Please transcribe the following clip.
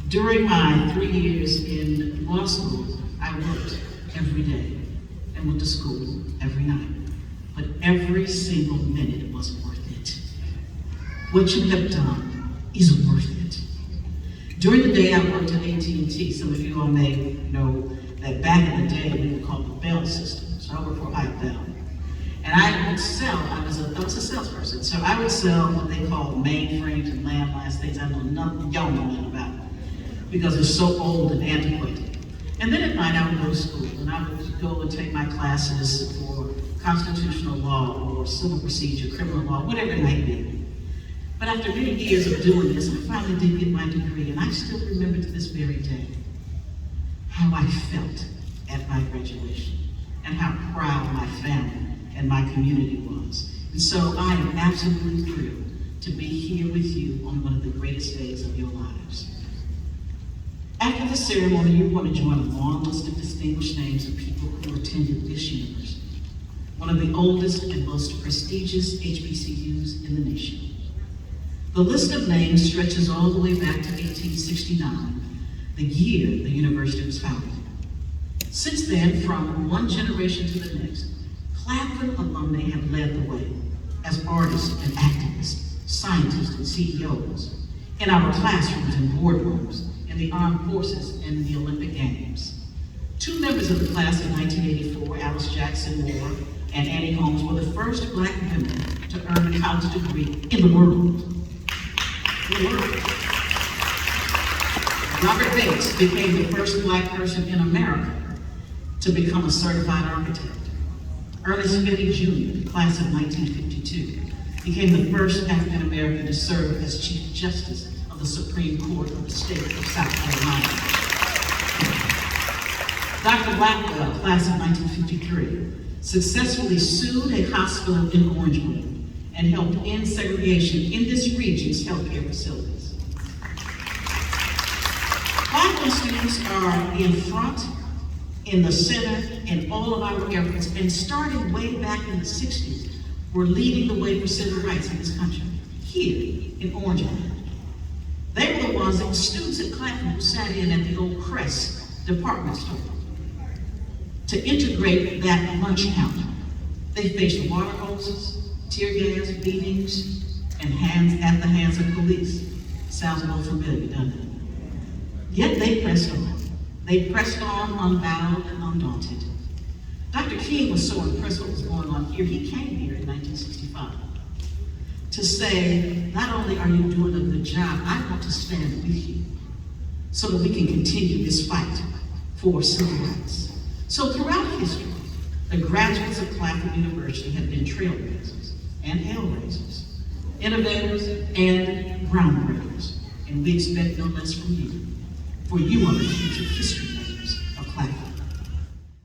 During my 3 years in law school, I worked every day and went to school every night. But every single minute was worth it. What you have done is worth it. During the day, I worked at AT&T. Some of you all may know that back in the day, we would call the Bell system. So I worked for Hype Bell. And I would sell, I was a salesperson. So I would sell what they call mainframes and landlines, things I know nothing, y'all know nothing about, because it's so old and antiquated. And then at night I would go to school, and I would go and take my classes for constitutional law or civil procedure, criminal law, whatever it might be. But after many years of doing this, I finally did get my degree, and I still remember to this very day how I felt at my graduation and how proud my family and my community was. And so I am absolutely thrilled to be here with you on one of the greatest days of your lives. After the ceremony, you're going to join a long list of distinguished names of people who attended this university, one of the oldest and most prestigious HBCUs in the nation. The list of names stretches all the way back to 1869, the year the university was founded. Since then, from one generation to the next, Claflin alumni have led the way as artists and activists, scientists and CEOs, in our classrooms and boardrooms, in the armed forces and the Olympic Games. Two members of the class in 1984, Alice Jackson Moore and Annie Holmes, were the first Black women to earn a college degree in the world. Robert Bates became the first Black person in America to become a certified architect. Ernest Finney Jr., the class of 1952, became the first African American to serve as Chief Justice of the Supreme Court of the state of South Carolina. Dr. Blackwell, class of 1953, successfully sued a hospital in Orangewood and helped end segregation in this region's healthcare facilities. Black students are in front, in the center, in all of our efforts, and starting way back in the 60s, were leading the way for civil rights in this country, here in Orangewood. They were the ones that were students at Claflin who sat in at the old Crest department store to integrate that lunch counter. They faced water hoses, tear gas, beatings, and at the hands of police. Sounds a little familiar, doesn't it? Yet they pressed on. They pressed on, unbowed and undaunted. Dr. King was so impressed with what was going on here, he came here in 1965 to say, not only are you doing a good job, I want to stand with you so that we can continue this fight for civil rights. So throughout history, the graduates of Claflin University have been trailblazers and hellraisers, innovators and groundbreakers, and we expect no less from you, for you are the future history makers of Claflin.